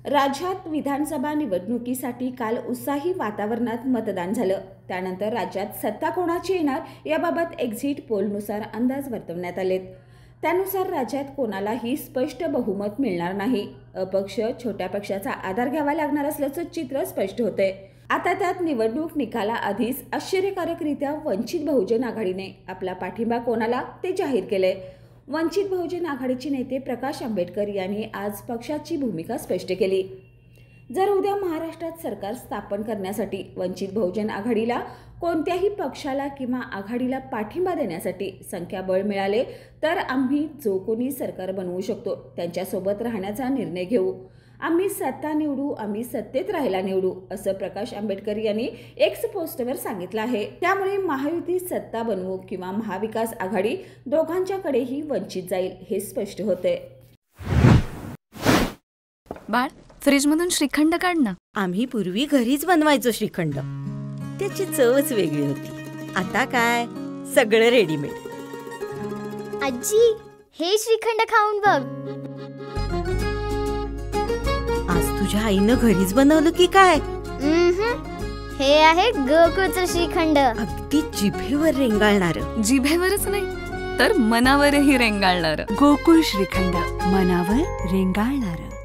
राज्यात विधानसभा निवडणुकीसाठी काल उत्साही वातावरणात मतदान झालं. त्यानंतर राज्यात सत्ता कोणाची येणार याबाबत एक्झिट पोलनुसार अंदाज वर्तवण्यात आलेत. त्यानुसार राज्यात कोणालाही स्पष्ट बहुमत मिळणार नाही. अपक्ष छोट्या पक्षाचा आधार घ्यावा लागणार असल्याचं चित्र स्पष्ट होतंय. आता त्यात निवडणूक निकालाआधीच आश्चर्यकारकरित्या वंचित बहुजन आघाडीने आपला पाठिंबा कोणाला ते जाहीर केलंय. वंचित बहुजन आघाडीचे नेते प्रकाश आंबेडकर यांनी आज पक्षाची भूमिका स्पष्ट केली. जर उद्या महाराष्ट्रात सरकार स्थापन करण्यासाठी वंचित बहुजन आघाडीला कोणत्याही पक्षाला किंवा आघाडीला पाठिंबा देण्यासाठी संख्याबळ मिळाले तर आम्ही जो कोणी सरकार बनवू शकतो त्यांच्यासोबत राहण्याचा निर्णय घेऊ. आम्ही सत्ता निवडू, आम्ही सत्तेत राहायला निवडू, असं प्रकाश आंबेडकर यांनी एक्स पोस्टवर सांगितलं आहे. त्यामुळे महायुती सत्ता बनवू किंवा महाविकास आघाडी दोघांच्याकडेही वंचित जाईल हे स्पष्ट होते. बाळ, फ्रीजमधून श्रीखंड काढ ना. आम्ही पूर्वी घरीच बनवायचो श्रीखंड. त्याची चवच वेगळी होती. आता काय सगळं रेडीमेड. आजी, हे श्रीखंड खाऊन बघ. आज तुझ्या आईनं घरीच बनवलं की काय? हे आहे गोकुळचं श्रीखंड. अगदी जिभेवर रेंगाळणार. जिभेवरच नाही तर मनावरही रेंगाळणार. गोकुळ श्रीखंड, मनावर रेंगाळणार.